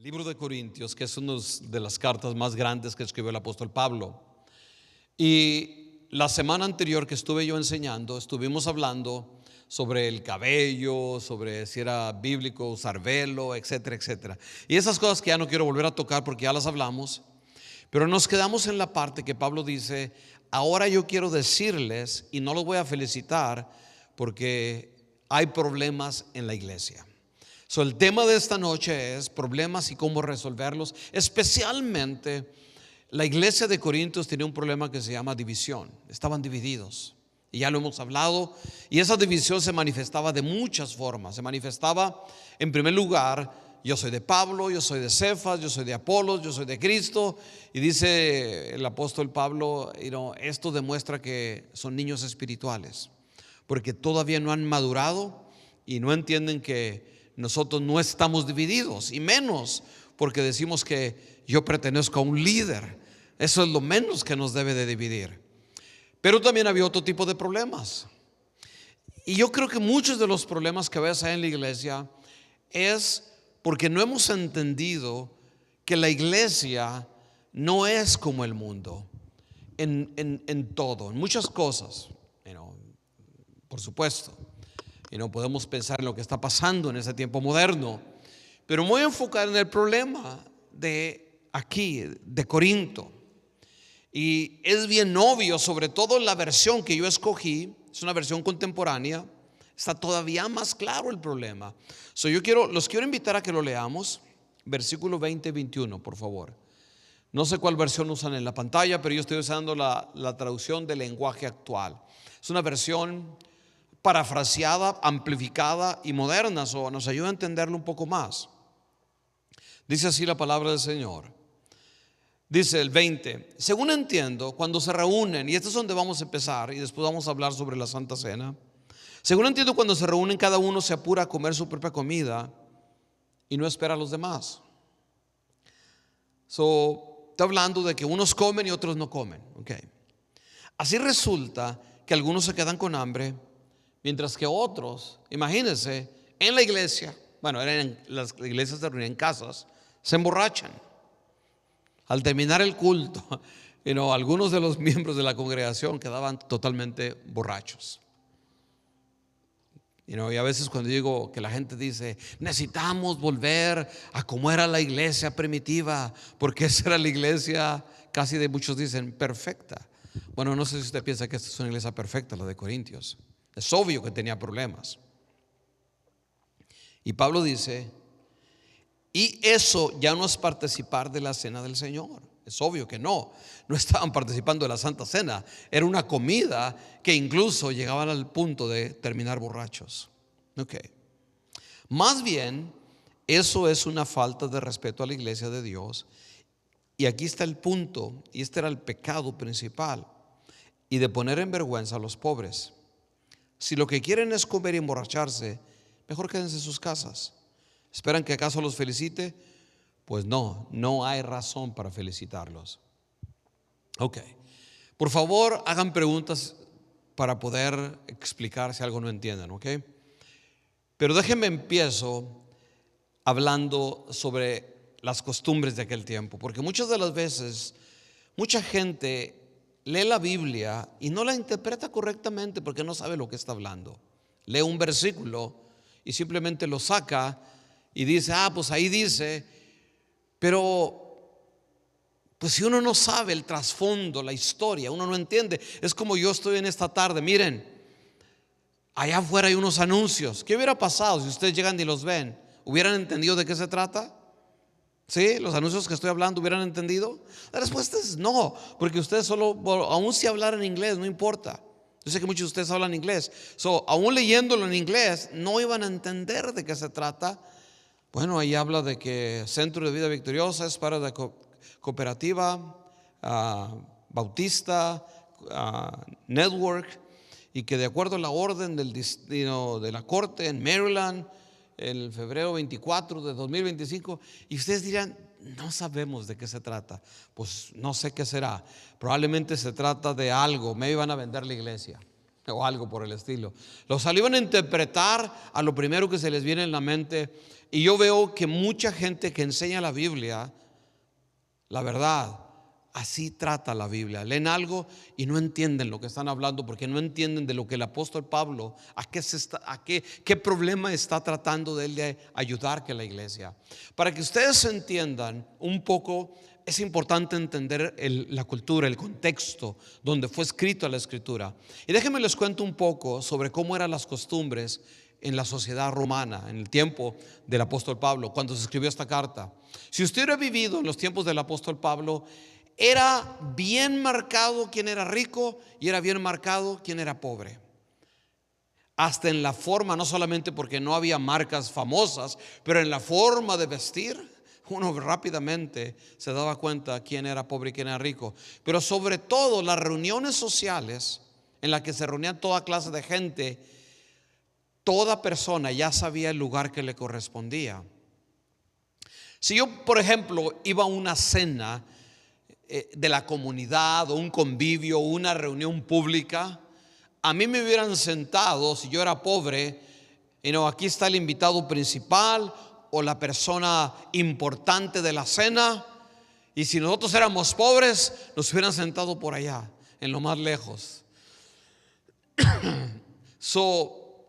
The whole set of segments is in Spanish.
Libro de Corintios, que es una de las cartas más grandes que escribió el apóstol Pablo. Y la semana anterior que estuve yo enseñando, estuvimos hablando sobre el cabello, sobre si era bíblico usar velo, etcétera, etcétera. Y esas cosas que ya no quiero volver a tocar porque ya las hablamos. Pero nos quedamos en la parte que Pablo dice: ahora yo quiero decirles, y no los voy a felicitar porque hay problemas en la iglesia. El tema de esta noche es problemas y cómo resolverlos. Especialmente la iglesia de Corintios tenía un problema que se llama división. Estaban divididos, y ya lo hemos hablado. Y esa división se manifestaba de muchas formas. Se manifestaba, en primer lugar: yo soy de Pablo, yo soy de Cefas, yo soy de Apolos, yo soy de Cristo. Y dice el apóstol Pablo, esto demuestra que son niños espirituales, porque todavía no han madurado y no entienden que nosotros no estamos divididos, y menos porque decimos que yo pertenezco a un líder. Eso es lo menos que nos debe de dividir. Pero también había otro tipo de problemas. Y yo creo que muchos de los problemas que ves ahí en la iglesia es porque no hemos entendido que la iglesia no es como el mundo en todo, en muchas cosas. Por supuesto, y no podemos pensar en lo que está pasando en ese tiempo moderno, pero me voy a enfocar en el problema de aquí, de Corinto. Y es bien obvio, sobre todo en la versión que yo escogí, es una versión contemporánea, está todavía más claro el problema. Los quiero invitar a que lo leamos, versículo 20 y 21, por favor. No sé cuál versión usan en la pantalla, pero yo estoy usando la traducción del lenguaje actual. Es una versión parafraseada, amplificada y moderna, nos ayuda a entenderlo un poco más. Dice así la palabra del Señor. Dice el 20: según entiendo, cuando se reúnen, y esto es donde vamos a empezar, y después vamos a hablar sobre la Santa Cena. Según entiendo, cuando se reúnen, cada uno se apura a comer su propia comida y no espera a los demás. Está hablando de que unos comen y otros no comen. Así resulta que algunos se quedan con hambre, mientras que otros, imagínense, en la iglesia, las iglesias se reunían en casas, se emborrachan. Al terminar el culto, algunos de los miembros de la congregación quedaban totalmente borrachos. Y a veces cuando digo que la gente dice: necesitamos volver a como era la iglesia primitiva, porque esa era la iglesia, casi de muchos dicen, perfecta. Bueno, no sé si usted piensa que esta es una iglesia perfecta, la de Corintios. Es obvio que tenía problemas. Y Pablo dice: y eso ya no es participar de la cena del Señor. Es obvio que no estaban participando de la Santa Cena. Era una comida que incluso llegaban al punto de terminar borrachos. Más bien, eso es una falta de respeto a la iglesia de Dios. Y aquí está el punto, y este era el pecado principal, y de poner en vergüenza a los pobres. Si lo que quieren es comer y emborracharse, mejor quédense en sus casas. ¿Esperan que acaso los felicite? Pues no hay razón para felicitarlos. Por favor, hagan preguntas para poder explicar si algo no entienden. Pero déjenme empiezo hablando sobre las costumbres de aquel tiempo, porque muchas de las veces mucha gente lee la Biblia y no la interpreta correctamente porque no sabe lo que está hablando. Lee un versículo y simplemente lo saca y dice: pues ahí dice. Pero pues si uno no sabe el trasfondo, la historia, uno no entiende. Es como yo estoy en esta tarde, miren, allá afuera hay unos anuncios. ¿Qué hubiera pasado si ustedes llegan y los ven? ¿Hubieran entendido de qué se trata? ¿Sí? ¿Los anuncios que estoy hablando hubieran entendido? La respuesta es no, porque ustedes aún si hablaran inglés, no importa. Yo sé que muchos de ustedes hablan inglés, aún leyéndolo en inglés, no iban a entender de qué se trata. Bueno, ahí habla de que Centro de Vida Victoriosa es para la cooperativa bautista network, y que de acuerdo a la orden de la corte en Maryland, el febrero 24 de 2025, y ustedes dirán: no sabemos de qué se trata. Pues no sé qué será. Probablemente se trata de algo, me iban a vender la iglesia. o algo por el estilo. Los iban a interpretar a lo primero que se les viene en la mente. Y yo veo que mucha gente que enseña la Biblia, la verdad, así trata la Biblia. Leen algo y no entienden lo que están hablando, porque no entienden de lo que el apóstol Pablo, qué problema está tratando de él de ayudar que la iglesia. Para que ustedes entiendan un poco, es importante entender la cultura, el contexto donde fue escrita la escritura. Y déjenme les cuento un poco sobre cómo eran las costumbres en la sociedad romana en el tiempo del apóstol Pablo, cuando se escribió esta carta. Si usted hubiera vivido en los tiempos del apóstol Pablo, era bien marcado quién era rico y era bien marcado quién era pobre. Hasta en la forma, no solamente porque no había marcas famosas, pero en la forma de vestir, uno rápidamente se daba cuenta quién era pobre y quién era rico. Pero sobre todo las reuniones sociales en las que se reunían toda clase de gente, toda persona ya sabía el lugar que le correspondía. Si yo, por ejemplo, iba a una cena de la comunidad o un convivio, una reunión pública, a mí me hubieran sentado, si yo era pobre, aquí está el invitado principal o la persona importante de la cena, y si nosotros éramos pobres, nos hubieran sentado por allá, en lo más lejos.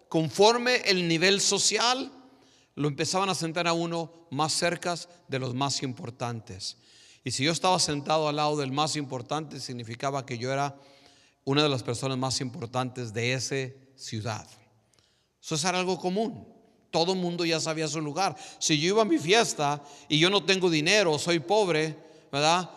Conforme el nivel social, lo empezaban a sentar a uno más cerca de los más importantes. Y si yo estaba sentado al lado del más importante, significaba que yo era una de las personas más importantes de esa ciudad. Eso era algo común. Todo el mundo ya sabía su lugar. Si yo iba a mi fiesta y yo no tengo dinero, soy pobre, ¿verdad?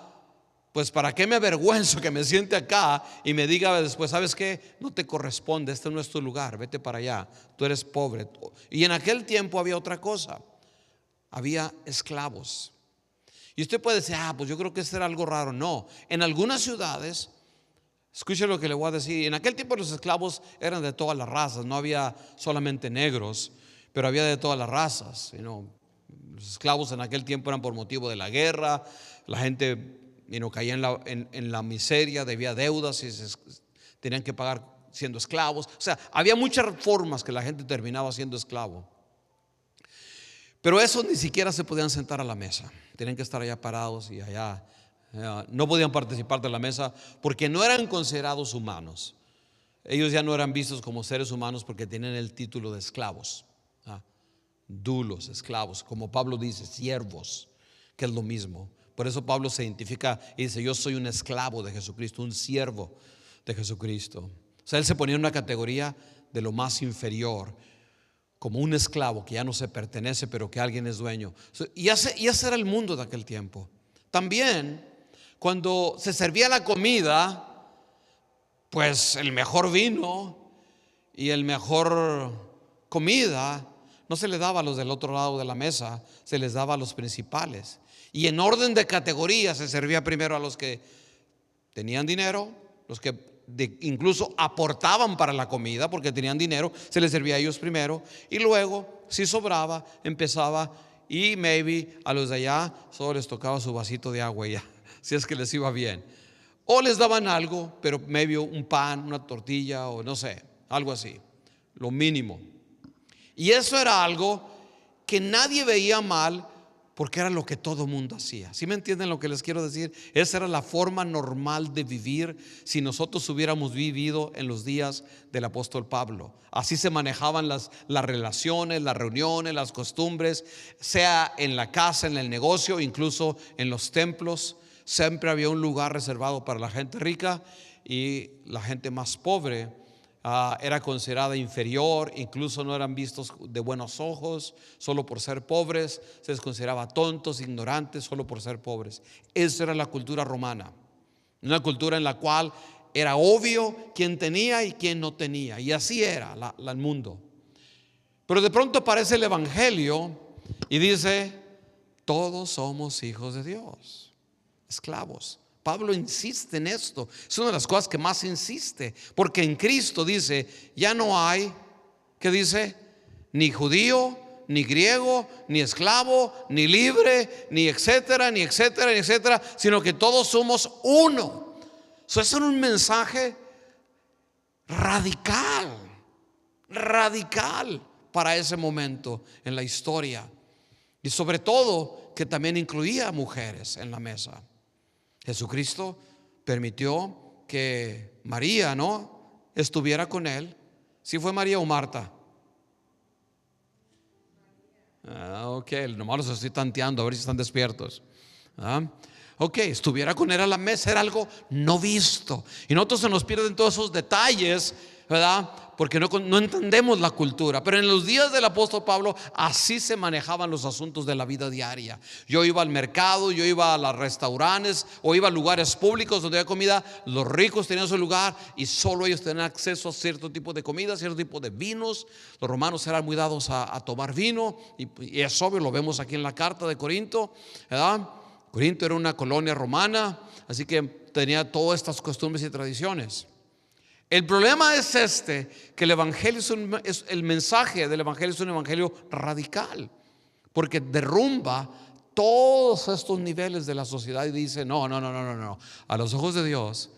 Pues para qué me avergüenzo que me siente acá y me diga después, ¿sabes qué? No te corresponde, este no es tu lugar, vete para allá, tú eres pobre. Y en aquel tiempo había otra cosa, había esclavos. Y usted puede decir, pues yo creo que esto era algo raro. No, en algunas ciudades, escuche lo que le voy a decir, en aquel tiempo los esclavos eran de todas las razas, no había solamente negros, pero había de todas las razas. Los esclavos en aquel tiempo eran por motivo de la guerra, la gente caía en la miseria, debía deudas y tenían que pagar siendo esclavos. O sea, había muchas formas que la gente terminaba siendo esclavo. Pero esos ni siquiera se podían sentar a la mesa, tenían que estar allá parados y allá. No podían participar de la mesa porque no eran considerados humanos. Ellos ya no eran vistos como seres humanos porque tenían el título de esclavos. Dulos, esclavos, como Pablo dice, siervos, que es lo mismo. Por eso Pablo se identifica y dice, yo soy un esclavo de Jesucristo, un siervo de Jesucristo. O sea, él se ponía en una categoría de lo más inferior, como un esclavo que ya no se pertenece, pero que alguien es dueño. Y ese era el mundo de aquel tiempo. También, cuando se servía la comida, pues el mejor vino y el mejor comida no se le daba a los del otro lado de la mesa, se les daba a los principales. Y en orden de categoría se servía primero a los que tenían dinero, los que incluso aportaban para la comida porque tenían dinero, se les servía a ellos primero. Y luego, si sobraba, empezaba, y maybe a los de allá solo les tocaba su vasito de agua ya, si es que les iba bien. O les daban algo, pero maybe un pan, una tortilla o no sé, algo así, lo mínimo. Y eso era algo que nadie veía mal porque era lo que todo mundo hacía. ¿Sí me entienden lo que les quiero decir? Esa era la forma normal de vivir si nosotros hubiéramos vivido en los días del apóstol Pablo. Así se manejaban las relaciones, las reuniones, las costumbres, sea en la casa, en el negocio, incluso en los templos. Siempre había un lugar reservado para la gente rica y la gente más pobre era considerada inferior, incluso no eran vistos de buenos ojos solo por ser pobres, se les consideraba tontos, ignorantes solo por ser pobres. Esa era la cultura romana, una cultura en la cual era obvio quién tenía y quién no tenía, y así era el mundo. Pero de pronto aparece el evangelio y dice, todos somos hijos de Dios, esclavos. Pablo insiste en esto, es una de las cosas que más insiste, porque en Cristo dice, ya no hay, ¿qué dice? Ni judío, ni griego, ni esclavo, ni libre, ni etcétera, ni etcétera, ni etcétera, sino que todos somos uno. Eso es un mensaje radical, radical para ese momento en la historia. Y sobre todo que también incluía mujeres en la mesa. Jesucristo permitió que María, ¿no?, estuviera con él. ¿Sí fue María o Marta? Ok, nomás los estoy tanteando a ver si están despiertos. Ok, estuviera con él a la mesa, era algo no visto. Y nosotros se nos pierden todos esos detalles, ¿verdad? Porque no entendemos la cultura. Pero en los días del apóstol Pablo así se manejaban los asuntos de la vida diaria. Yo iba al mercado, yo iba a los restaurantes o iba a lugares públicos donde había comida. Los ricos tenían su lugar y solo ellos tenían acceso a cierto tipo de comida, cierto tipo de vinos. Los romanos eran muy dados a tomar vino y es obvio, lo vemos aquí en la carta de Corinto, ¿verdad? Corinto era una colonia romana, así que tenía todas estas costumbres y tradiciones. El problema es que el evangelio el mensaje del evangelio es un evangelio radical, porque derrumba todos estos niveles de la sociedad y dice: no, a los ojos de Dios,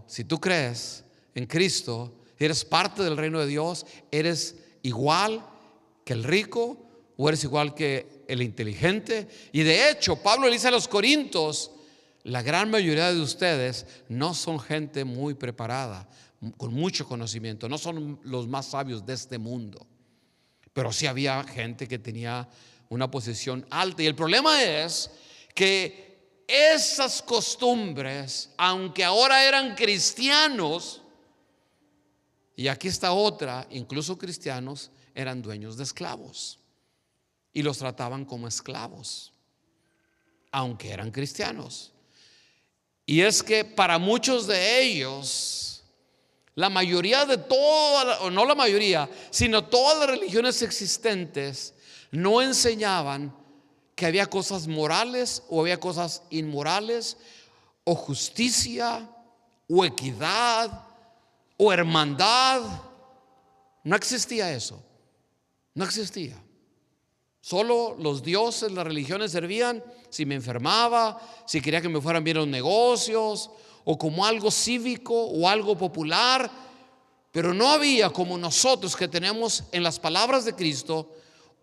si tú crees en Cristo, eres parte del reino de Dios, eres igual que el rico o eres igual que el inteligente. Y de hecho Pablo le dice a los corintios: la gran mayoría de ustedes no son gente muy preparada, con mucho conocimiento, no son los más sabios de este mundo, pero sí había gente que tenía una posición alta. Y el problema es que esas costumbres, aunque ahora eran cristianos, y aquí está otra, incluso cristianos, eran dueños de esclavos y los trataban como esclavos, aunque eran cristianos. Y es que para muchos de ellos, la mayoría de todas, o no la mayoría, sino todas las religiones existentes no enseñaban que había cosas morales o había cosas inmorales, o justicia, o equidad, o hermandad. No existía eso, no existía. Solo los dioses, las religiones servían si me enfermaba, si quería que me fueran bien los negocios, o como algo cívico o algo popular. Pero no había, como nosotros que tenemos en las palabras de Cristo,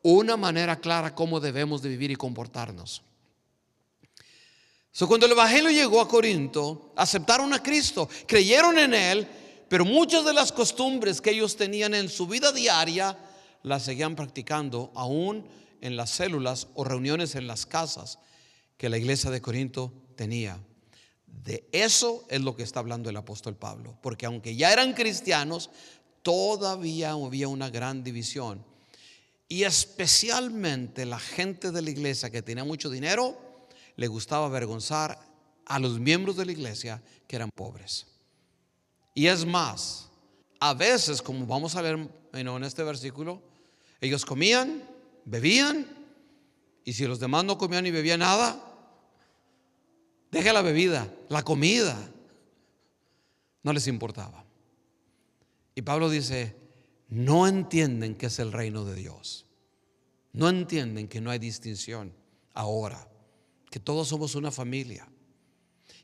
una manera clara cómo debemos de vivir y comportarnos. Cuando el evangelio llegó a Corinto, aceptaron a Cristo, creyeron en él, pero muchas de las costumbres que ellos tenían en su vida diaria las seguían practicando aún en las células o reuniones en las casas que la iglesia de Corinto tenía. De eso es lo que está hablando el apóstol Pablo, porque aunque ya eran cristianos, todavía había una gran división. Y especialmente la gente de la iglesia que tenía mucho dinero le gustaba avergonzar a los miembros de la iglesia que eran pobres. Y es más, a veces, como vamos a leer en este versículo, ellos comían, bebían, y si los demás no comían ni bebían nada, deja la bebida, la comida, no les importaba. Y Pablo dice: no entienden que es el reino de Dios, no entienden que no hay distinción ahora, que todos somos una familia.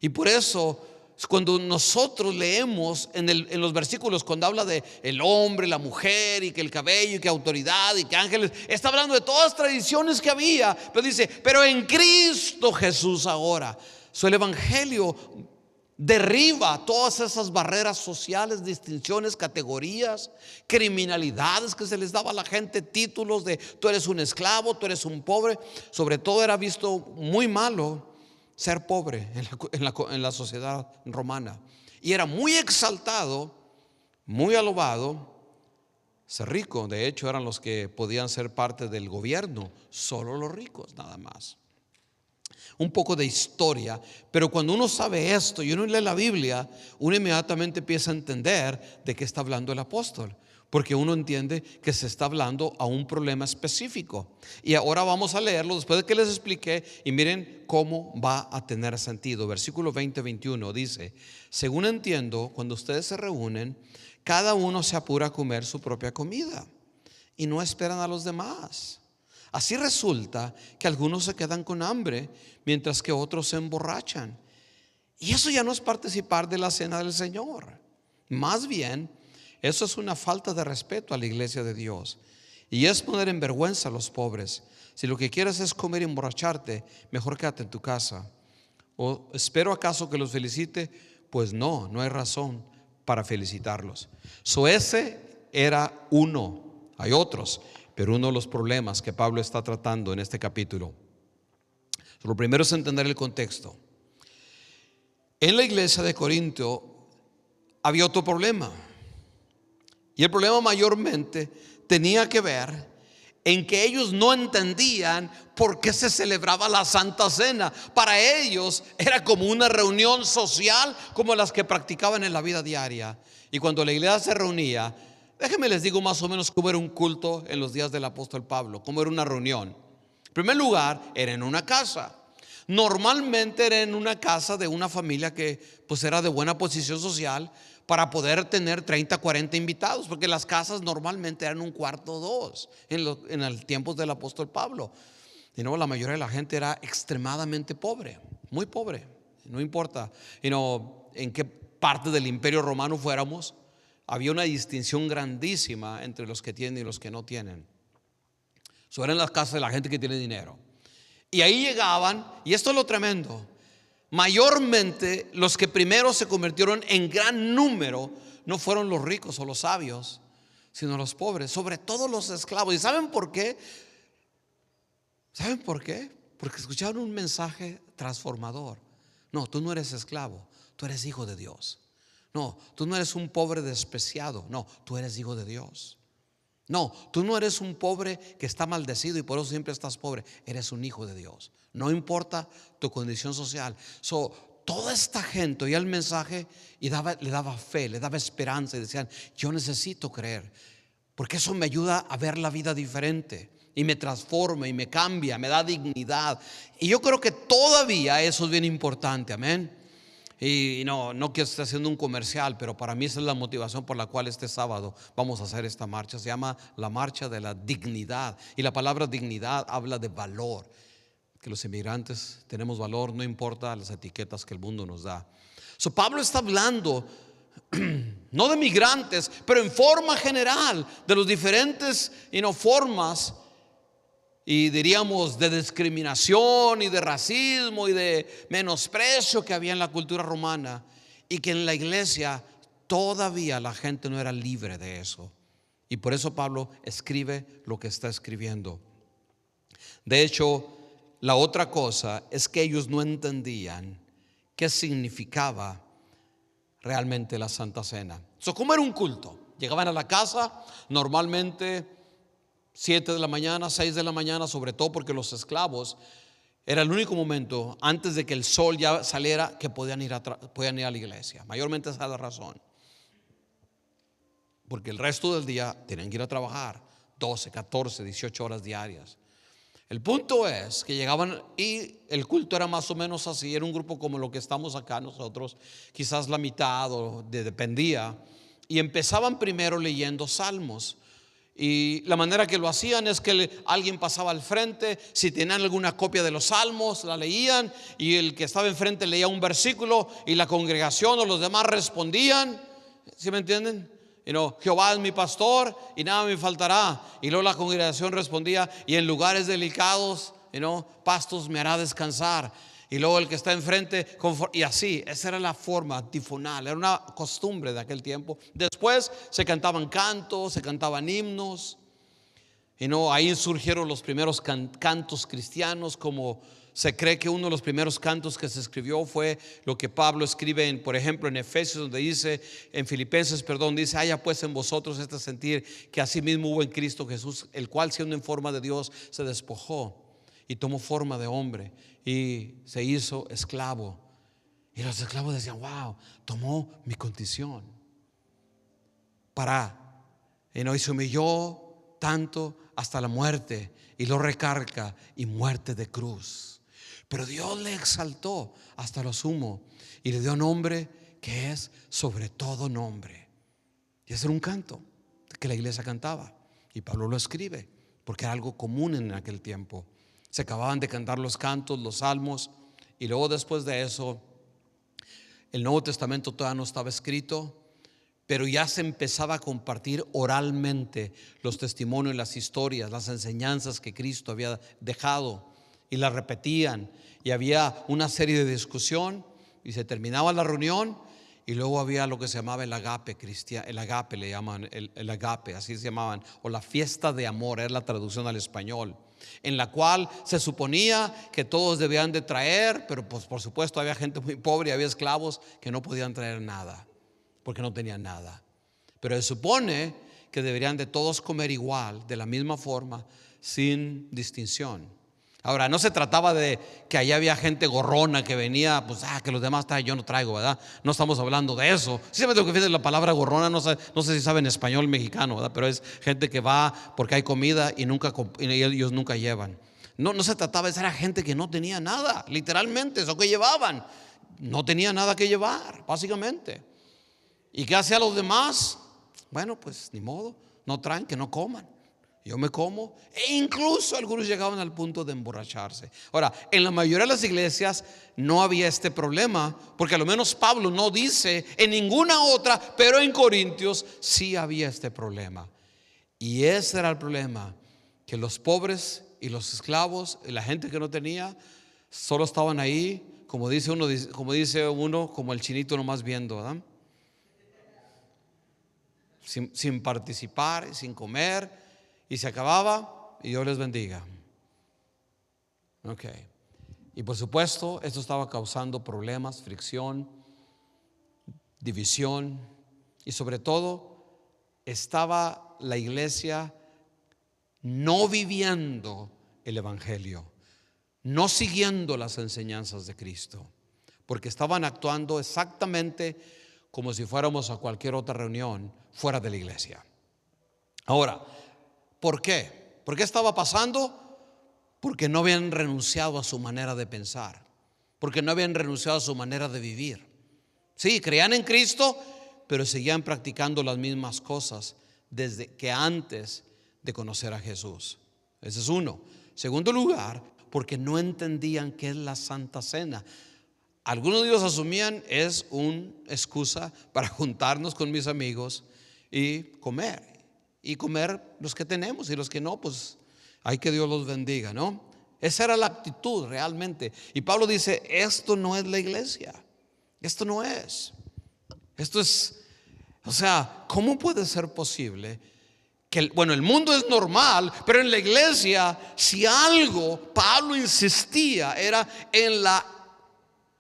Y por eso cuando nosotros leemos en los versículos, cuando habla de el hombre, la mujer, y que el cabello, y que autoridad, y que ángeles, está hablando de todas las tradiciones que había, pero dice: pero en Cristo Jesús ahora. El evangelio derriba todas esas barreras sociales, distinciones, categorías, criminalidades que se les daba a la gente, títulos de tú eres un esclavo, tú eres un pobre. Sobre todo era visto muy malo ser pobre en la sociedad romana, y era muy exaltado, muy alabado ser rico. De hecho, eran los que podían ser parte del gobierno, solo los ricos, nada más. Un poco de historia, pero cuando uno sabe esto y uno lee la Biblia, uno inmediatamente empieza a entender de qué está hablando el apóstol, porque uno entiende que se está hablando a un problema específico. Y ahora vamos a leerlo después de que les expliqué, y miren cómo va a tener sentido. Versículo 20-21 dice: según entiendo, cuando ustedes se reúnen, cada uno se apura a comer su propia comida y no esperan a los demás. Así resulta que algunos se quedan con hambre, mientras que otros se emborrachan. Y eso ya no es participar de la cena del Señor. Más bien, eso es una falta de respeto a la iglesia de Dios. Y es poner en vergüenza a los pobres. Si lo que quieres es comer y emborracharte, mejor quédate en tu casa. ¿O espero acaso que los felicite? Pues no hay razón para felicitarlos. Ese era uno. Hay otros, pero uno de los problemas que Pablo está tratando en este capítulo. Lo primero es entender el contexto. En la iglesia de Corinto había otro problema. Y el problema mayormente tenía que ver en que ellos no entendían por qué se celebraba la Santa Cena. Para ellos era como una reunión social como las que practicaban en la vida diaria. Y cuando la iglesia se reunía, déjenme les digo más o menos cómo era un culto en los días del apóstol Pablo, cómo era una reunión. En primer lugar, era en una casa. Normalmente era en una casa de una familia que pues era de buena posición social, para poder tener 30, 40 invitados, porque las casas normalmente eran un cuarto o dos en el tiempo del apóstol Pablo. Y no, la mayoría de la gente era extremadamente pobre, muy pobre. No importa en qué parte del imperio romano fuéramos, había una distinción grandísima entre los que tienen y los que no tienen. Eso eran las casas de la gente que tiene dinero. Y ahí llegaban, y esto es lo tremendo, mayormente los que primero se convirtieron en gran número no fueron los ricos o los sabios, sino los pobres, sobre todo los esclavos. ¿Y saben por qué? ¿Saben por qué? Porque escucharon un mensaje transformador. No, tú no eres esclavo, tú eres hijo de Dios. No, tú no eres un pobre despreciado, no, tú eres hijo de Dios. No, tú no eres un pobre que está maldecido y por eso siempre estás pobre. Eres un hijo de Dios. No importa tu condición social. Toda esta gente oía el mensaje y le daba fe, le daba esperanza y decían: yo necesito creer, porque eso me ayuda a ver la vida diferente y me transforma y me cambia, me da dignidad. Y yo creo que todavía eso es bien importante, amén. Y no que esté haciendo un comercial, pero para mí esa es la motivación por la cual este sábado vamos a hacer esta marcha. Se llama la marcha de la dignidad. Y la palabra dignidad habla de valor. Que los inmigrantes tenemos valor, no importa las etiquetas que el mundo nos da. Pablo está hablando no de migrantes, pero en forma general de los diferentes formas, y diríamos de discriminación y de racismo y de menosprecio que había en la cultura romana, y que en la iglesia todavía la gente no era libre de eso. Y por eso Pablo escribe lo que está escribiendo. De hecho, la otra cosa es que ellos no entendían qué significaba realmente la Santa Cena. ¿Cómo era un culto? Llegaban a la casa normalmente 7 de la mañana, 6 de la mañana, sobre todo porque los esclavos era el único momento antes de que el sol ya saliera que podían ir a la iglesia. Mayormente esa es la razón, porque el resto del día tenían que ir a trabajar 12, 14, 18 horas diarias. El punto es que llegaban y el culto era más o menos así. Era un grupo como lo que estamos acá nosotros, quizás la mitad o dependía. Y empezaban primero leyendo salmos. Y la manera que lo hacían es que alguien pasaba al frente. Si tenían alguna copia de los salmos, la leían, y el que estaba enfrente leía un versículo y la congregación o los demás respondían. ¿Sí me entienden? Jehová es mi pastor y nada me faltará. Y luego la congregación respondía: y en lugares delicados, pastos me hará descansar. Y luego el que está enfrente, y así, esa era la forma antifonal, era una costumbre de aquel tiempo. Después se cantaban cantos, se cantaban himnos. Ahí surgieron los primeros cantos cristianos, como se cree que uno de los primeros cantos que se escribió fue lo que Pablo escribe por ejemplo en Efesios, donde dice, en Filipenses, dice: haya pues en vosotros este sentir que asimismo hubo en Cristo Jesús, el cual siendo en forma de Dios se despojó y tomó forma de hombre y se hizo esclavo. Y los esclavos decían: wow, tomó mi condición y se humilló tanto hasta la muerte, y lo recarga, y muerte de cruz. Pero Dios le exaltó hasta lo sumo y le dio nombre que es sobre todo nombre. Y ese era un canto que la iglesia cantaba, y Pablo lo escribe porque era algo común en aquel tiempo. Se acababan de cantar los cantos, los salmos, y luego después de eso el Nuevo Testamento todavía no estaba escrito, pero ya se empezaba a compartir oralmente los testimonios, las historias, las enseñanzas que Cristo había dejado, y las repetían, y había una serie de discusión, y se terminaba la reunión, y luego había lo que se llamaba el agape cristiano, el agape le llaman, el agape, así se llamaban, o la fiesta de amor, es la traducción al español, en la cual se suponía que todos debían de traer, pero pues por supuesto había gente muy pobre y había esclavos que no podían traer nada, porque no tenían nada. Pero se supone que deberían de todos comer igual, de la misma forma, sin distinción. Ahora, no se trataba de que allá había gente gorrona que venía, pues, que los demás traen, yo no traigo, ¿verdad? No estamos hablando de eso. Sí, me tengo que decir la palabra gorrona, no sé si saben español mexicano, ¿verdad? Pero es gente que va porque hay comida y ellos nunca llevan. No se trataba de esa, era gente que no tenía nada, literalmente, eso que llevaban. No tenía nada que llevar, básicamente. ¿Y qué hacían los demás? Bueno, pues ni modo, no traen, que no coman. Yo me como, e incluso algunos llegaban al punto de emborracharse. Ahora, en la mayoría de las iglesias no había este problema, porque a lo menos Pablo no dice en ninguna otra, pero en Corintios sí había este problema. Y ese era el problema, que los pobres y los esclavos y la gente que no tenía solo estaban ahí, como dice uno, como el chinito nomás viendo, ¿verdad? Sin participar, sin comer, y se acababa, y Dios les bendiga. Ok. Y por supuesto, esto estaba causando problemas, fricción, división, y sobre todo estaba la iglesia no viviendo el evangelio, no siguiendo las enseñanzas de Cristo, porque estaban actuando exactamente como si fuéramos a cualquier otra reunión fuera de la iglesia. Ahora, ¿por qué? ¿Por qué estaba pasando? Porque no habían renunciado a su manera de pensar, porque no habían renunciado a su manera de vivir. Sí, creían en Cristo, pero seguían practicando las mismas cosas desde que antes de conocer a Jesús. Ese es uno. Segundo lugar, porque no entendían qué es la Santa Cena. Algunos de ellos asumían es una excusa para juntarnos con mis amigos y comer los que tenemos, y los que no, pues hay que Dios los bendiga, ¿no? Esa era la actitud realmente. Y Pablo dice, esto no es la iglesia, esto no es. Esto es, o sea, ¿cómo puede ser posible que, el mundo es normal, pero en la iglesia, si algo Pablo insistía, era en la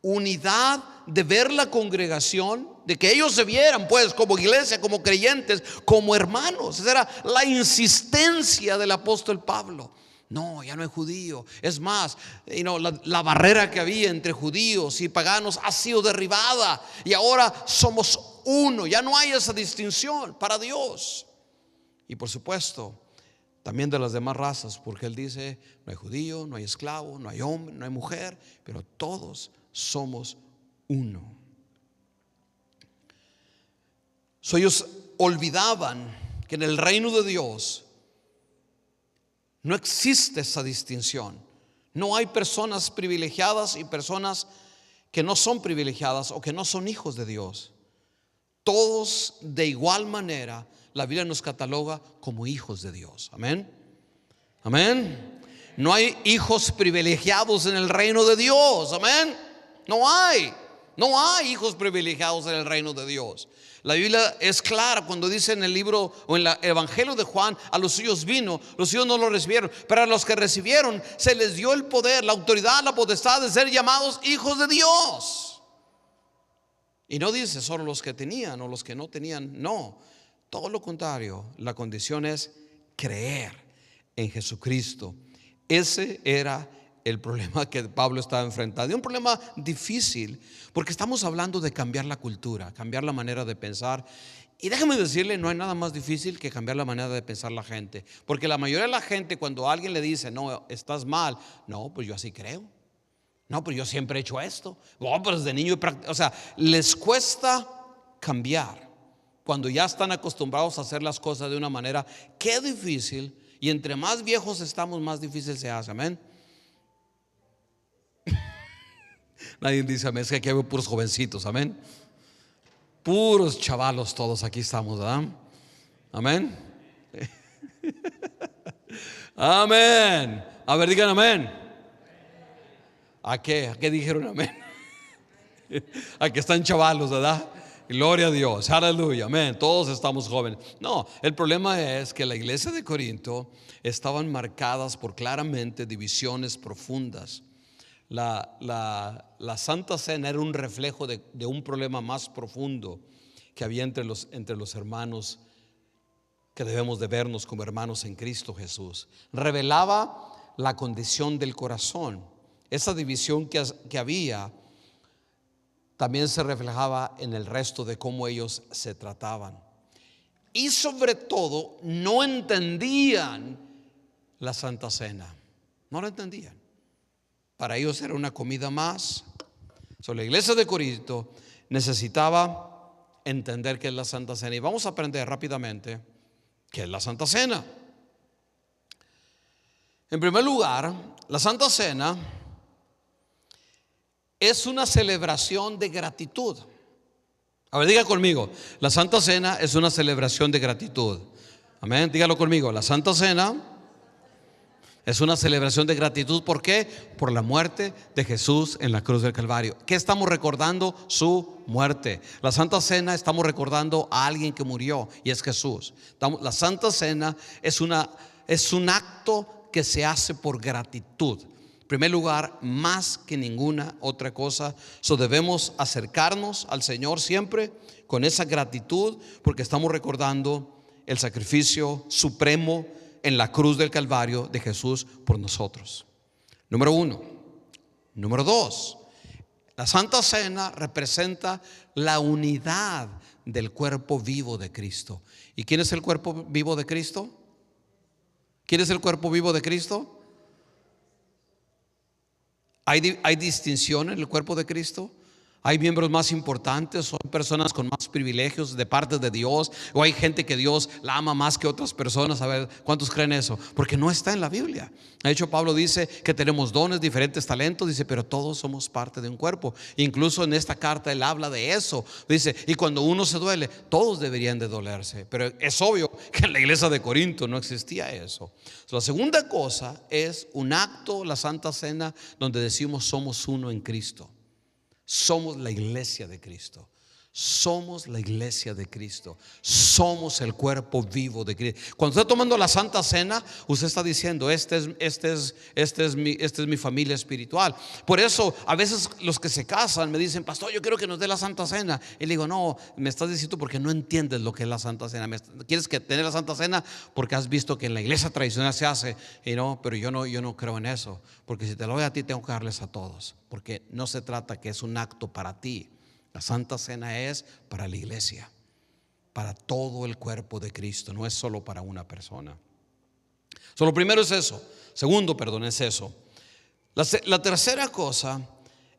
unidad de ver la congregación, de que ellos se vieran pues como iglesia, como creyentes, como hermanos. Esa era la insistencia del apóstol Pablo. No, ya no hay judío. Es más, la barrera que había entre judíos y paganos ha sido derribada, y ahora somos uno. Ya no hay esa distinción para Dios. Y por supuesto, también de las demás razas, porque él dice, no hay judío, no hay esclavo, no hay hombre, no hay mujer, pero todos somos uno. Ellos olvidaban que en el reino de Dios no existe esa distinción. No hay personas privilegiadas y personas que no son privilegiadas o que no son hijos de Dios. Todos de igual manera la Biblia nos cataloga como hijos de Dios. Amén. Amén. No hay hijos privilegiados en el reino de Dios. Amén. No hay hijos privilegiados en el reino de Dios. La Biblia es clara cuando dice en el libro o en el Evangelio de Juan, a los suyos vino, los suyos no lo recibieron, pero a los que recibieron se les dio el poder, la autoridad, la potestad de ser llamados hijos de Dios. Y no dice solo los que tenían o los que no tenían, no, todo lo contrario. La condición es creer en Jesucristo. Ese era el problema que Pablo estaba enfrentando, y un problema difícil, porque estamos hablando de cambiar la cultura, cambiar la manera de pensar. Y déjame decirle, no hay nada más difícil que cambiar la manera de pensar la gente, porque la mayoría de la gente, cuando alguien le dice, no, estás mal, no, pues yo así creo, no, pues yo siempre he hecho esto, pero desde niño o sea, les cuesta cambiar cuando ya están acostumbrados a hacer las cosas de una manera. Qué difícil, y entre más viejos estamos, más difícil se hace. Amén. Nadie dice amén, es que aquí hay puros jovencitos. Amén. Puros chavalos todos aquí estamos, ¿verdad? Amén. Amén. A ver, digan amén. ¿A qué? ¿A qué dijeron amén? A que están chavalos, ¿verdad? Gloria a Dios, aleluya, amén. Todos estamos jóvenes. No, el problema es que la iglesia de Corinto estaban marcadas por claramente divisiones profundas. La Santa Cena era un reflejo de un problema más profundo que había entre los hermanos, que debemos de vernos como hermanos en Cristo Jesús. Revelaba la condición del corazón. Esa división que había también se reflejaba en el resto de cómo ellos se trataban. Y sobre todo, no entendían la Santa Cena. No la entendían. Para ellos era una comida más. La iglesia de Corinto necesitaba entender qué es la Santa Cena. Y vamos a aprender rápidamente qué es la Santa Cena. En primer lugar, la Santa Cena es una celebración de gratitud. A ver, diga conmigo, la Santa Cena es una celebración de gratitud. Amén, dígalo conmigo, la Santa Cena es una celebración de gratitud. ¿Por qué? Por la muerte de Jesús en la cruz del Calvario. ¿Qué estamos recordando? Su muerte. La Santa Cena estamos recordando a alguien que murió, y es Jesús. La Santa Cena es un acto que se hace por gratitud. En primer lugar, más que ninguna otra cosa, debemos acercarnos al Señor siempre con esa gratitud, porque estamos recordando el sacrificio supremo en la cruz del Calvario de Jesús por nosotros. Número uno. Número dos, la Santa Cena representa la unidad del cuerpo vivo de Cristo. ¿Y quién es el cuerpo vivo de Cristo? ¿Quién es el cuerpo vivo de Cristo? ¿Hay distinción en el cuerpo de Cristo? ¿Hay miembros más importantes? ¿O hay personas con más privilegios de parte de Dios? ¿O hay gente que Dios la ama más que otras personas? A ver, ¿cuántos creen eso? Porque no está en la Biblia. De hecho, Pablo dice que tenemos dones, diferentes talentos. Dice, pero todos somos parte de un cuerpo. Incluso en esta carta él habla de eso. Dice, y cuando uno se duele, todos deberían de dolerse. Pero es obvio que en la iglesia de Corinto no existía eso. La segunda cosa es un acto, la Santa Cena, donde decimos somos uno en Cristo. Somos la iglesia de Cristo. Somos la iglesia de Cristo. Somos el cuerpo vivo de Cristo. Cuando está tomando la Santa Cena, usted está diciendo, esta es mi familia espiritual. Por eso a veces los que se casan me dicen, pastor, yo quiero que nos dé la Santa Cena. Y le digo, no, me estás diciendo porque no entiendes lo que es la Santa Cena. Quieres que tener la Santa Cena porque has visto que en la iglesia tradicional se hace, y no, pero yo no creo en eso. Porque si te lo doy a ti, tengo que darles a todos. Porque no se trata que es un acto para ti. La Santa Cena es para la iglesia, para todo el cuerpo de Cristo, no es solo para una persona. Lo primero es eso. Segundo, perdón, es eso. La tercera cosa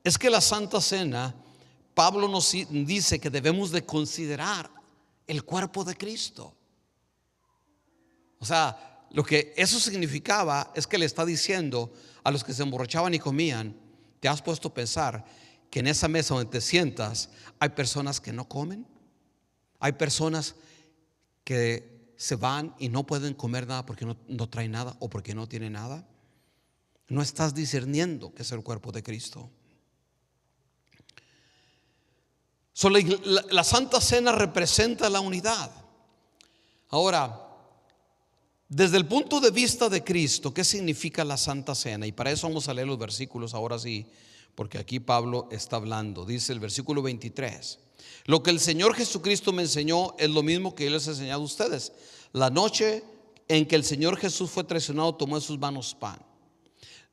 es que la Santa Cena, Pablo nos dice que debemos de considerar el cuerpo de Cristo. O sea, lo que eso significaba es que le está diciendo a los que se emborrachaban y comían, ¿te has puesto a pensar que en esa mesa donde te sientas hay personas que no comen? Hay personas que se van y no pueden comer nada porque no traen nada o porque no tienen nada. No estás discerniendo que es el cuerpo de Cristo. La Santa Cena representa la unidad. Ahora, desde el punto de vista de Cristo, ¿qué significa la Santa Cena? Y para eso vamos a leer los versículos ahora sí, porque aquí Pablo está hablando. Dice el versículo 23: lo que el Señor Jesucristo me enseñó es lo mismo que yo les he enseñado a ustedes. La noche en que el Señor Jesús fue traicionado, tomó en sus manos pan,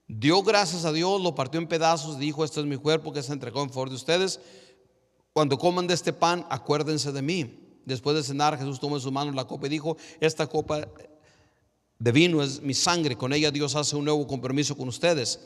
dio gracias a Dios, lo partió en pedazos, dijo, este es mi cuerpo que se entregó en favor de ustedes. Cuando coman de este pan, acuérdense de mí. Después de cenar, Jesús tomó en sus manos la copa y dijo, esta copa de vino es mi sangre, con ella Dios hace un nuevo compromiso con ustedes,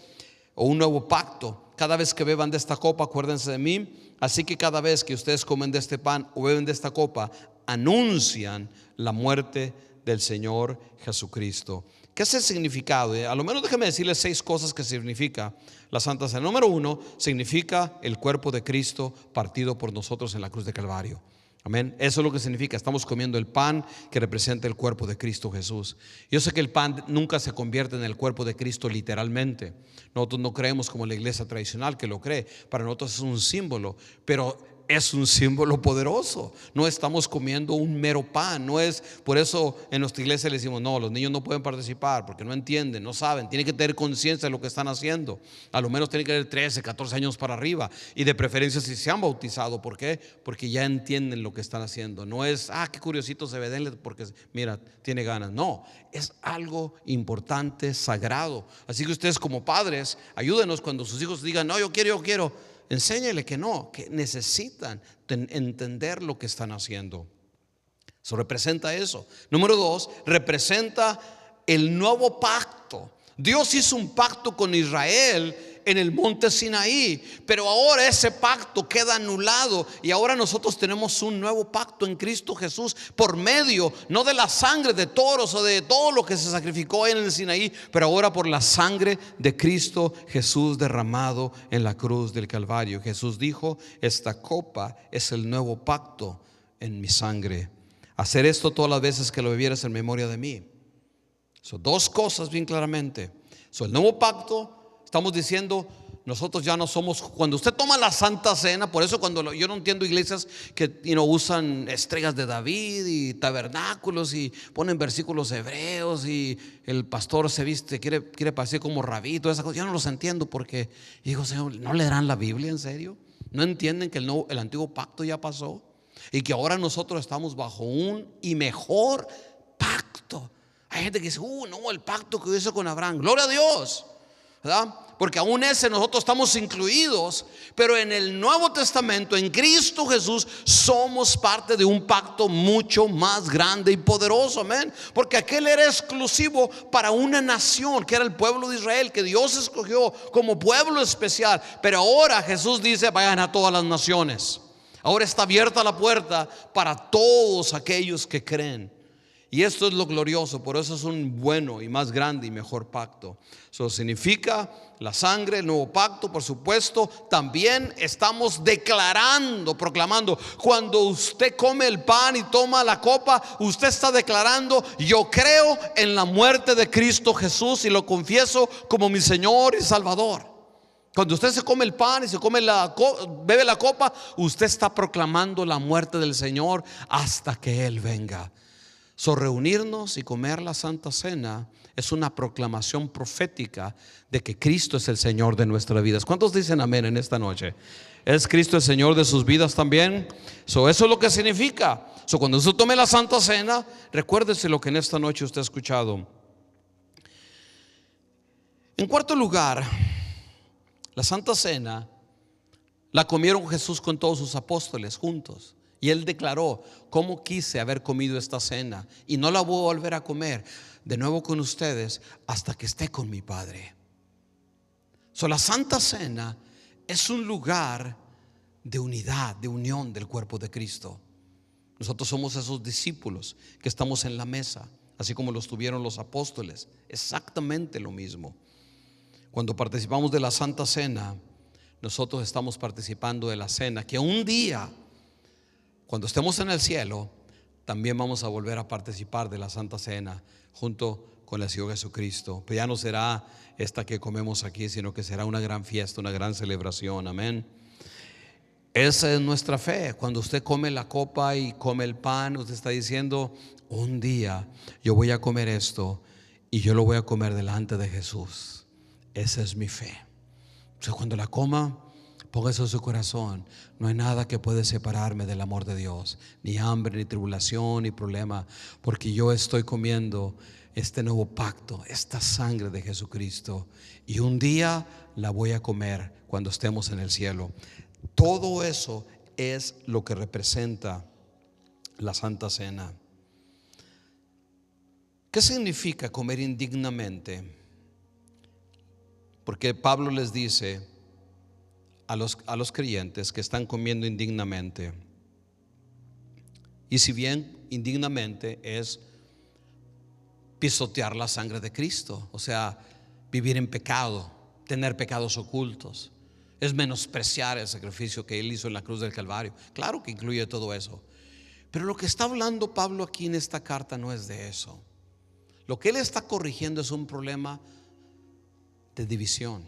o un nuevo pacto. Cada vez que beban de esta copa, acuérdense de mí. Así que cada vez que ustedes comen de este pan o beben de esta copa, anuncian la muerte del Señor Jesucristo. ¿Qué es el significado? A lo menos déjeme decirles 6 cosas que significa la Santa Cena. Número 1, significa el cuerpo de Cristo partido por nosotros en la cruz de Calvario. Amén. Eso es lo que significa. Estamos comiendo el pan que representa el cuerpo de Cristo Jesús. Yo sé que el pan nunca se convierte en el cuerpo de Cristo literalmente. Nosotros no creemos como la iglesia tradicional que lo cree. Para nosotros es un símbolo, pero es un símbolo poderoso. No estamos comiendo un mero pan. No es por eso en nuestra iglesia le decimos: no, los niños no pueden participar porque no entienden, no saben. Tienen que tener conciencia de lo que están haciendo. A lo menos tienen que tener 13, 14 años para arriba, y de preferencia si se han bautizado. ¿Por qué? Porque ya entienden lo que están haciendo. No es: qué curiosito se ve, denle porque mira, tiene ganas. No, es algo importante, sagrado. Así que ustedes como padres, ayúdenos cuando sus hijos digan: no, yo quiero. Enséñale que no, que necesitan entender lo que están haciendo. Eso representa eso. Número 2, representa el nuevo pacto. Dios hizo un pacto con Israel en el monte Sinaí, pero ahora ese pacto queda anulado y ahora nosotros tenemos un nuevo pacto en Cristo Jesús por medio, no de la sangre de toros o de todo lo que se sacrificó en el Sinaí, pero ahora por la sangre de Cristo Jesús derramado en la cruz del Calvario. Jesús dijo: esta copa es el nuevo pacto en mi sangre. Hacer esto todas las veces que lo bebieras en memoria de mí. Son dos cosas bien claramente. El nuevo pacto. Estamos diciendo, nosotros ya no somos. Cuando usted toma la Santa Cena, por eso yo no entiendo iglesias que usan estrellas de David y tabernáculos y ponen versículos hebreos y el pastor se viste, quiere parecer como rabí, todas esas cosas. Yo no los entiendo porque digo: Señor, ¿no leerán la Biblia en serio? ¿No entienden que el antiguo pacto ya pasó y que ahora nosotros estamos bajo un y mejor pacto? Hay gente que dice: no, el pacto que hizo con Abraham, gloria a Dios, ¿verdad? Porque aún ese nosotros estamos incluidos, pero en el Nuevo Testamento, en Cristo Jesús, somos parte de un pacto mucho más grande y poderoso. Amén. Porque aquel era exclusivo para una nación, que era el pueblo de Israel, que Dios escogió como pueblo especial. Pero ahora Jesús dice: vayan a todas las naciones. Ahora está abierta la puerta para todos aquellos que creen. Y esto es lo glorioso, por eso es un bueno y más grande y mejor pacto. Eso significa la sangre, el nuevo pacto, por supuesto. También estamos declarando, proclamando. Cuando usted come el pan y toma la copa, usted está declarando: yo creo en la muerte de Cristo Jesús y lo confieso como mi Señor y Salvador. Cuando usted se come el pan y se bebe la copa, usted está proclamando la muerte del Señor hasta que Él venga. Reunirnos y comer la Santa Cena es una proclamación profética de que Cristo es el Señor de nuestras vidas. ¿Cuántos dicen amén en esta noche? ¿Es Cristo el Señor de sus vidas también? Eso es lo que significa. Cuando usted tome la Santa Cena, recuérdese lo que en esta noche usted ha escuchado. En cuarto lugar, la Santa Cena la comieron Jesús con todos sus apóstoles juntos. Y Él declaró: cómo quise haber comido esta cena y no la voy a volver a comer de nuevo con ustedes hasta que esté con mi Padre. La Santa Cena es un lugar de unidad, de unión del cuerpo de Cristo. Nosotros somos esos discípulos que estamos en la mesa, así como lo estuvieron los apóstoles. Exactamente lo mismo. Cuando participamos de la Santa Cena, nosotros estamos participando de la cena que un día, cuando estemos en el cielo, también vamos a volver a participar de la Santa Cena junto con el Señor Jesucristo. Pero ya no será esta que comemos aquí, sino que será una gran fiesta, una gran celebración. Amén. Esa es nuestra fe. Cuando usted come la copa y come el pan, usted está diciendo: un día yo voy a comer esto y yo lo voy a comer delante de Jesús. Esa es mi fe. Cuando la coma, ponga eso en su corazón: no hay nada que puede separarme del amor de Dios, ni hambre, ni tribulación, ni problema, porque yo estoy comiendo este nuevo pacto, esta sangre de Jesucristo, y un día la voy a comer cuando estemos en el cielo. Todo eso es lo que representa la Santa Cena. ¿Qué significa comer indignamente? Porque Pablo les dice a los creyentes que están comiendo indignamente. Y si bien indignamente es pisotear la sangre de Cristo, o sea, vivir en pecado, tener pecados ocultos, es menospreciar el sacrificio que Él hizo en la cruz del Calvario. Claro que incluye todo eso. Pero lo que está hablando Pablo aquí en esta carta no es de eso. Lo que él está corrigiendo es un problema de división,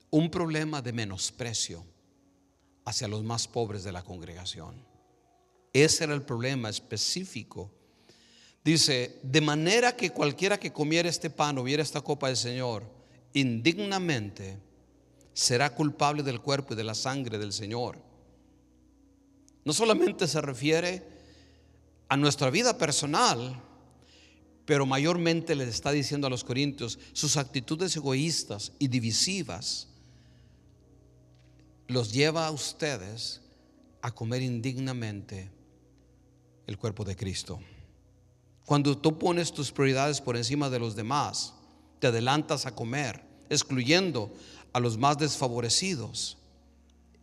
un problema de menosprecio hacia los más pobres de la congregación. Ese era el problema específico. Dice: de manera que cualquiera que comiera este pan o viera esta copa del Señor indignamente será culpable del cuerpo y de la sangre del Señor. No solamente se refiere a nuestra vida personal, pero mayormente les está diciendo a los corintios: sus actitudes egoístas y divisivas los lleva a ustedes a comer indignamente el cuerpo de Cristo. Cuando tú pones tus prioridades por encima de los demás, te adelantas a comer, excluyendo a los más desfavorecidos.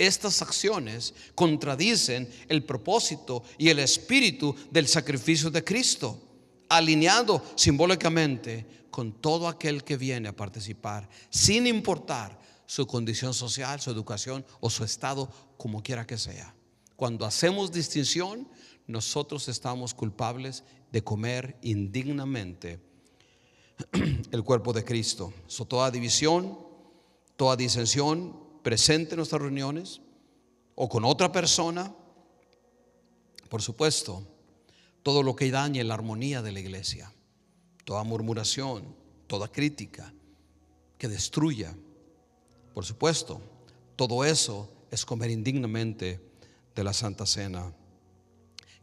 Estas acciones contradicen el propósito y el espíritu del sacrificio de Cristo, alineado simbólicamente con todo aquel que viene a participar, sin importar su condición social, su educación o su estado, como quiera que sea. Cuando hacemos distinción, nosotros estamos culpables de comer indignamente el cuerpo de Cristo. Toda división, toda disensión presente en nuestras reuniones o con otra persona, por supuesto, todo lo que dañe la armonía de la iglesia, toda murmuración, toda crítica que destruya, por supuesto, todo eso es comer indignamente de la Santa Cena.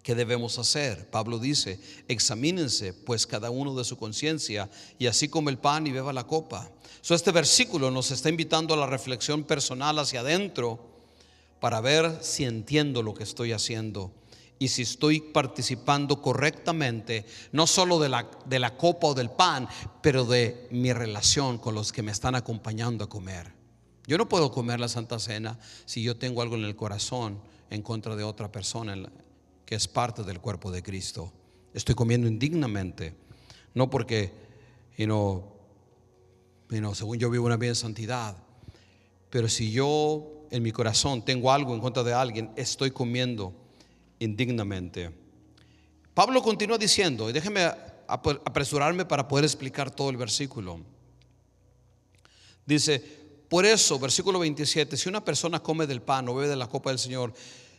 ¿Qué debemos hacer? Pablo dice: examínense pues cada uno de su conciencia, y así come el pan y beba la copa. Este versículo nos está invitando a la reflexión personal hacia adentro, para ver si entiendo lo que estoy haciendo y si estoy participando correctamente, no solo de la copa o del pan, pero de mi relación con los que me están acompañando a comer. Yo no puedo comer la Santa Cena si yo tengo algo en el corazón en contra de otra persona que es parte del cuerpo de Cristo. Estoy comiendo indignamente, no porque según yo vivo una vida en santidad, pero si yo en mi corazón tengo algo en contra de alguien, estoy comiendo indignamente. Pablo continúa diciendo, y déjeme apresurarme para poder explicar todo el versículo. Dice: por eso, versículo 27, si una persona come del pan o bebe de la copa del Señor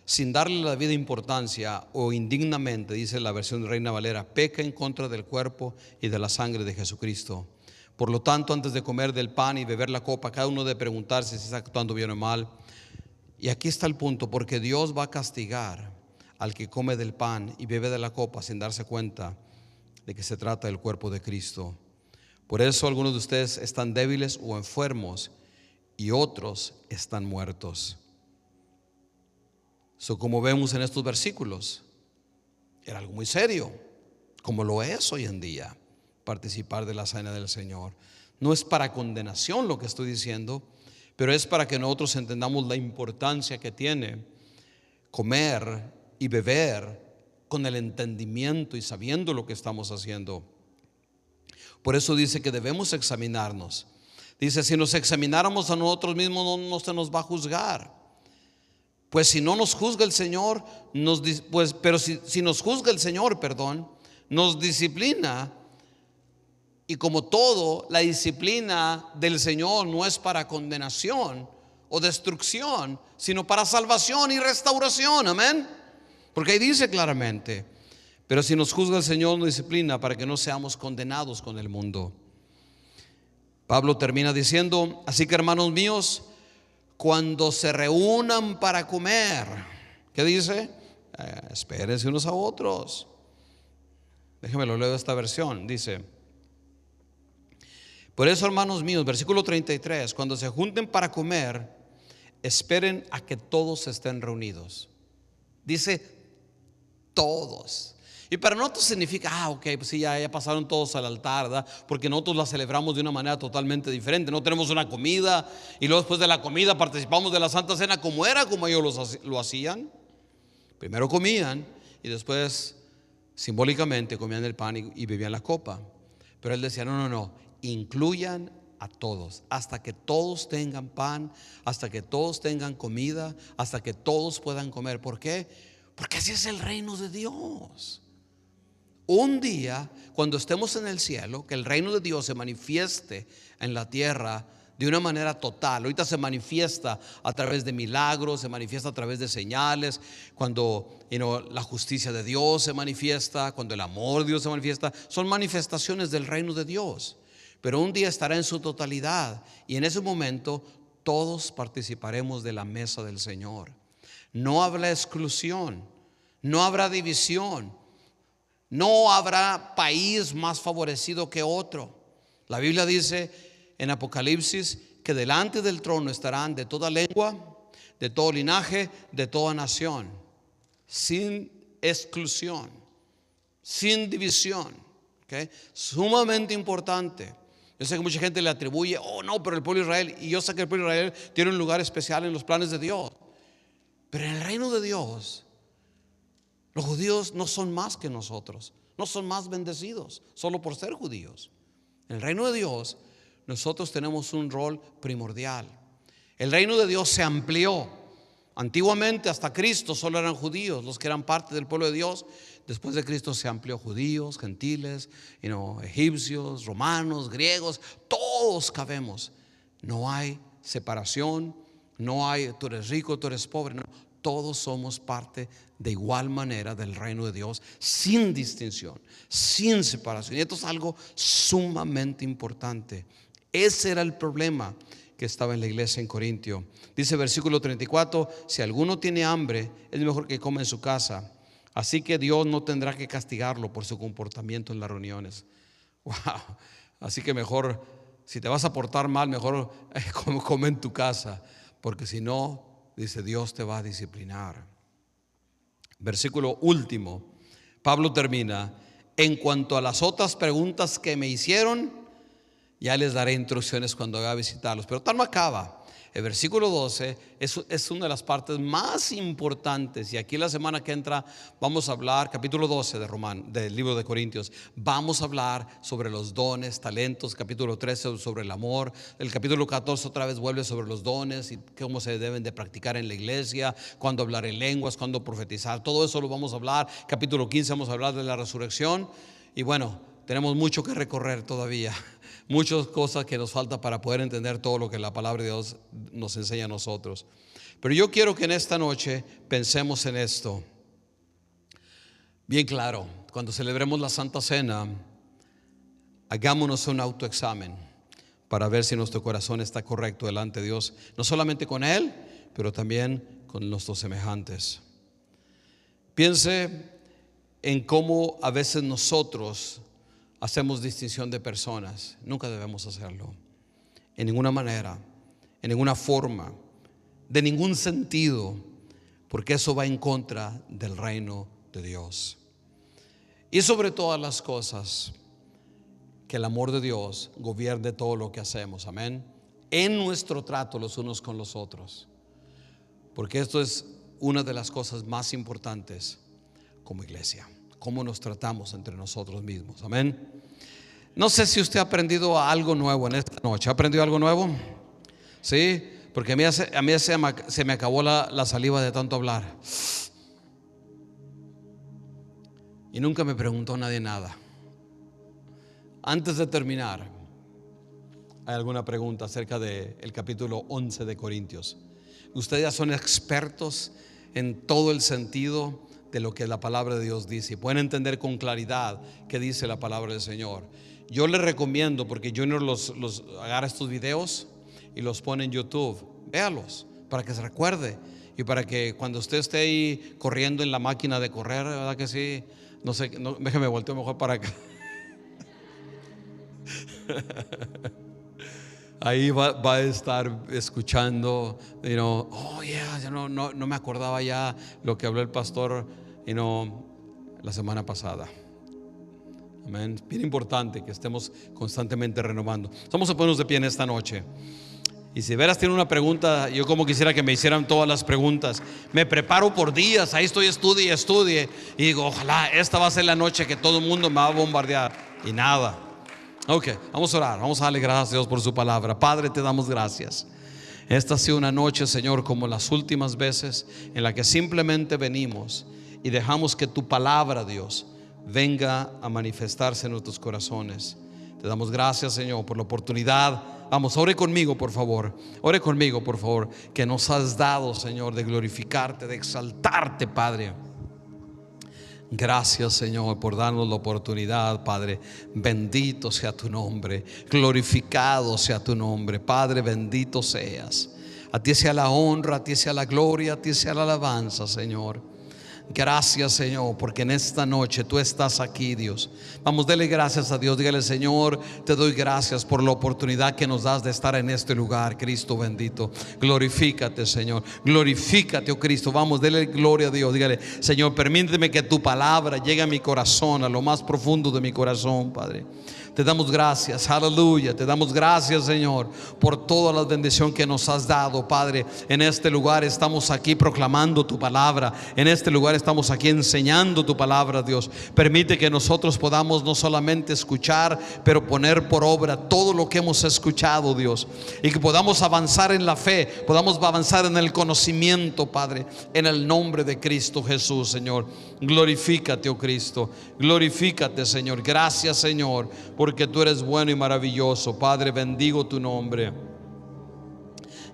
sin darle la debida importancia o indignamente, dice la versión de Reina Valera, peca en contra del cuerpo y de la sangre de Jesucristo. Por lo tanto, antes de comer del pan y beber la copa, cada uno debe preguntarse si está actuando bien o mal. Y aquí está el punto: porque Dios va a castigar al que come del pan y bebe de la copa sin darse cuenta de que se trata del cuerpo de Cristo. Por eso algunos de ustedes están débiles o enfermos y otros están muertos. Como vemos en estos versículos, era algo muy serio, como lo es hoy en día, participar de la cena del Señor. No es para condenación lo que estoy diciendo, pero es para que nosotros entendamos la importancia que tiene comer y beber con el entendimiento y sabiendo lo que estamos haciendo. Por eso dice que debemos examinarnos. Dice: si nos examináramos a nosotros mismos, no se nos va a juzgar. Pues si no nos juzga el Señor, pero si nos juzga el Señor, nos disciplina. Y como todo, la disciplina del Señor no es para condenación o destrucción, sino para salvación y restauración. Amén. Porque ahí dice claramente: pero si nos juzga el Señor, nos disciplina para que no seamos condenados con el mundo. Pablo termina diciendo: así que, hermanos míos, cuando se reúnan para comer, ¿qué dice? Espérense unos a otros. Déjenme lo leo esta versión. Dice: por eso, hermanos míos, versículo 33, cuando se junten para comer, esperen a que todos estén reunidos. Dice todos. Y para nosotros significa, ok, pues sí, ya pasaron todos al altar, ¿verdad? Porque nosotros la celebramos de una manera totalmente diferente. No tenemos una comida y luego después de la comida participamos de la Santa Cena como ellos lo hacían. Primero comían y después simbólicamente comían el pan y bebían la copa. Pero él decía: no, incluyan a todos, hasta que todos tengan pan, hasta que todos tengan comida, hasta que todos puedan comer. ¿Por qué? Porque así es el reino de Dios. Un día, cuando estemos en el cielo, que el reino de Dios se manifieste en la tierra de una manera total. Ahorita se manifiesta a través de milagros, se manifiesta a través de señales, cuando la justicia de Dios se manifiesta, cuando el amor de Dios se manifiesta. Son manifestaciones del reino de Dios. Pero un día estará en su totalidad, y en ese momento todos participaremos de la mesa del Señor. No habrá exclusión, no habrá división, no habrá país más favorecido que otro. La Biblia dice en Apocalipsis que delante del trono estarán de toda lengua, de todo linaje, de toda nación, sin exclusión, sin división. ¿Okay? Sumamente importante. Yo sé que mucha gente le atribuye, oh no, pero el pueblo de Israel, y yo sé que el pueblo de Israel tiene un lugar especial en los planes de Dios. Pero en el reino de Dios, los judíos no son más que nosotros, no son más bendecidos solo por ser judíos. En el reino de Dios, nosotros tenemos un rol primordial. El reino de Dios se amplió. Antiguamente, hasta Cristo, solo eran judíos los que eran parte del pueblo de Dios. Después de Cristo se amplió: judíos, gentiles, egipcios, romanos, griegos, todos cabemos. No hay separación, no hay tú eres rico, tú eres pobre, no. Todos somos parte de igual manera del reino de Dios, sin distinción, sin separación. Y esto es algo sumamente importante. Ese era el problema que estaba en la iglesia en Corintio. Dice versículo 34: si alguno tiene hambre, es mejor que coma en su casa. Así que Dios no tendrá que castigarlo por su comportamiento en las reuniones. Wow. Así que mejor, si te vas a portar mal, mejor come en tu casa, porque si no, dice, Dios te va a disciplinar. Versículo último, Pablo termina: en cuanto a las otras preguntas que me hicieron, ya les daré instrucciones cuando vaya a visitarlos. Pero tal no acaba. El versículo 12 es una de las partes más importantes. Y aquí la semana que entra vamos a hablar, capítulo 12 del libro de Corintios, vamos a hablar sobre los dones, talentos. Capítulo 13 sobre el amor. El capítulo 14 otra vez vuelve sobre los dones y cómo se deben de practicar en la iglesia, cuándo hablar en lenguas, cuándo profetizar. Todo eso lo vamos a hablar. Capítulo 15 vamos a hablar de la resurrección. Y bueno, tenemos mucho que recorrer todavía. Muchas cosas que nos falta para poder entender todo lo que la palabra de Dios nos enseña a nosotros. Pero yo quiero que en esta noche pensemos en esto. Bien claro, cuando celebremos la Santa Cena, hagámonos un autoexamen para ver si nuestro corazón está correcto delante de Dios. No solamente con Él, pero también con nuestros semejantes. Piense en cómo a veces nosotros hacemos distinción de personas. Nunca debemos hacerlo, en ninguna manera, en ninguna forma, de ningún sentido, porque eso va en contra del reino de Dios. Y sobre todas las cosas, que el amor de Dios gobierne todo lo que hacemos, amén, en nuestro trato los unos con los otros, porque esto es una de las cosas más importantes como iglesia. Cómo nos tratamos entre nosotros mismos, amén. No sé si usted ha aprendido algo nuevo en esta noche. ¿Ha aprendido algo nuevo? Sí, porque a mí se me acabó la saliva de tanto hablar. Y nunca me preguntó nadie nada. Antes de terminar, ¿hay alguna pregunta acerca del capítulo 11 de Corintios? Ustedes ya son expertos en todo el sentido de lo que la palabra de Dios dice y pueden entender con claridad qué dice la palabra del Señor. Yo les recomiendo, porque Junior los agarra estos videos y los pone en YouTube. Véalos para que se recuerde y para que cuando usted esté ahí corriendo en la máquina de correr, ¿verdad que sí? No sé, déjeme volteo mejor para acá. Ahí va a estar escuchando, oh yeah, ya no me acordaba ya lo que habló el pastor, la semana pasada. Amén. Bien importante que estemos constantemente renovando. Vamos a ponernos de pie en esta noche. Y si veras tiene una pregunta, yo como quisiera que me hicieran todas las preguntas. Me preparo por días, ahí estoy, estudie. Y digo, ojalá esta va a ser la noche que todo el mundo me va a bombardear. Y nada. Ok, vamos a orar, vamos a darle gracias a Dios por su palabra. Padre, te damos gracias. Esta ha sido una noche, Señor, como las últimas veces, en la que simplemente venimos y dejamos que tu palabra, Dios, venga a manifestarse en nuestros corazones. Te damos gracias, Señor, por la oportunidad. Vamos, ore conmigo, por favor. Ore conmigo, por favor, que nos has dado, Señor, de glorificarte, de exaltarte, Padre. Gracias, Señor, por darnos la oportunidad, Padre. Bendito sea tu nombre, glorificado sea tu nombre, Padre, bendito seas. A ti sea la honra, a ti sea la gloria, a ti sea la alabanza, Señor. Gracias, Señor, porque en esta noche tú estás aquí, Dios. Vamos, dele gracias a Dios. Dígale: Señor, te doy gracias por la oportunidad que nos das de estar en este lugar, Cristo bendito. Glorifícate, Señor, glorifícate, oh Cristo. Vamos, dele gloria a Dios. Dígale: Señor, permíteme que tu palabra llegue a mi corazón, a lo más profundo de mi corazón, Padre. Te damos gracias, aleluya. Te damos gracias, Señor, por toda la bendición que nos has dado, Padre. En este lugar estamos aquí proclamando tu palabra. En este lugar estamos aquí enseñando tu palabra, Dios. Permite que nosotros podamos no solamente escuchar, pero poner por obra todo lo que hemos escuchado, Dios. Y que podamos avanzar en la fe, podamos avanzar en el conocimiento, Padre, en el nombre de Cristo Jesús, Señor. Glorifícate, oh Cristo. Glorifícate, Señor. Gracias, Señor, porque tú eres bueno y maravilloso. Padre, bendigo tu nombre.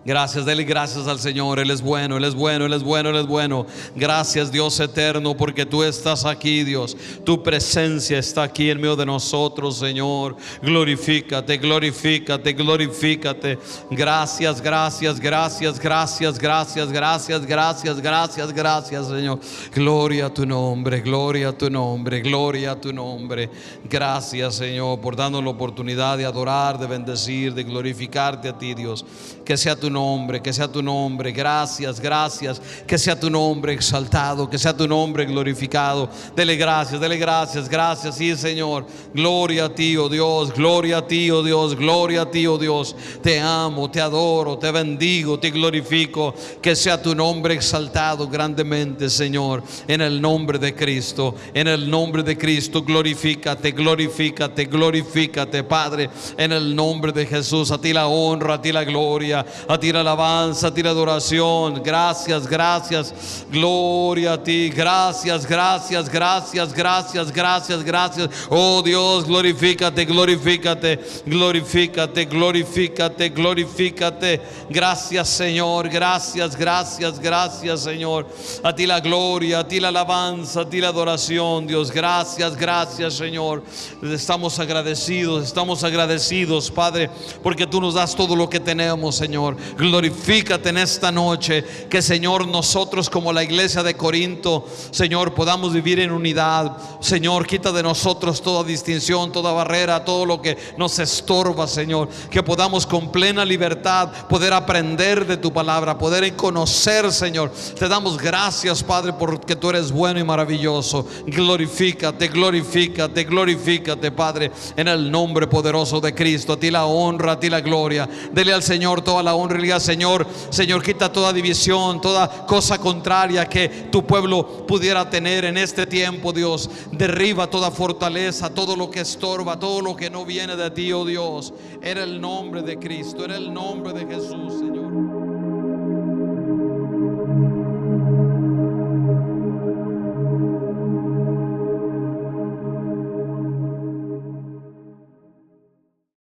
Gracias, dele gracias al Señor. Él es bueno, Él es bueno, Él es bueno, Él es bueno. Gracias, Dios eterno, porque tú estás aquí, Dios. Tu presencia está aquí en medio de nosotros, Señor. Glorifícate, glorifícate, glorifícate. Gracias, gracias, gracias, gracias, gracias, gracias, gracias, gracias, gracias, Señor. Gloria a tu nombre, gloria a tu nombre, gloria a tu nombre. Gracias, Señor, por darnos la oportunidad de adorar, de bendecir, de glorificarte a ti, Dios. Que sea tu nombre, que sea tu nombre. Gracias, gracias. Que sea tu nombre exaltado, que sea tu nombre glorificado. Dele gracias, gracias. Sí, Señor. Gloria a ti, oh Dios. Gloria a ti, oh Dios. Gloria a ti, oh Dios. Te amo, te adoro, te bendigo, te glorifico. Que sea tu nombre exaltado grandemente, Señor. En el nombre de Cristo, en el nombre de Cristo. Glorifícate, glorifícate, glorifícate, Padre. En el nombre de Jesús. A ti la honra, a ti la gloria, a ti la alabanza, a ti la adoración. Gracias, gracias. Gloria a ti. Gracias, gracias, gracias, gracias, gracias, gracias. Oh Dios, glorifícate, glorifícate, glorifícate, glorifícate, glorifícate. Gracias, Señor. Gracias, gracias, gracias, Señor. A ti la gloria, a ti la alabanza, a ti la adoración, Dios. Gracias, gracias, Señor. Estamos agradecidos, Padre, porque tú nos das todo lo que tenemos, Señor. Glorifícate en esta noche. Que, Señor, nosotros como la iglesia de Corinto, Señor, podamos vivir en unidad. Señor, quita de nosotros toda distinción, toda barrera, todo lo que nos estorba, Señor. Que podamos con plena libertad poder aprender de tu palabra, poder conocer, Señor. Te damos gracias, Padre, porque tú eres bueno y maravilloso. Glorifícate, glorifícate, glorifícate, Padre, en el nombre poderoso de Cristo. A ti la honra, a ti la gloria. Dele al Señor toda la honra y diga: Señor, Señor, quita toda división, toda cosa contraria que tu pueblo pudiera tener en este tiempo, Dios. Derriba toda fortaleza, todo lo que estorba, todo lo que no viene de ti, oh Dios, en el nombre de Cristo, en el nombre de Jesús, Señor.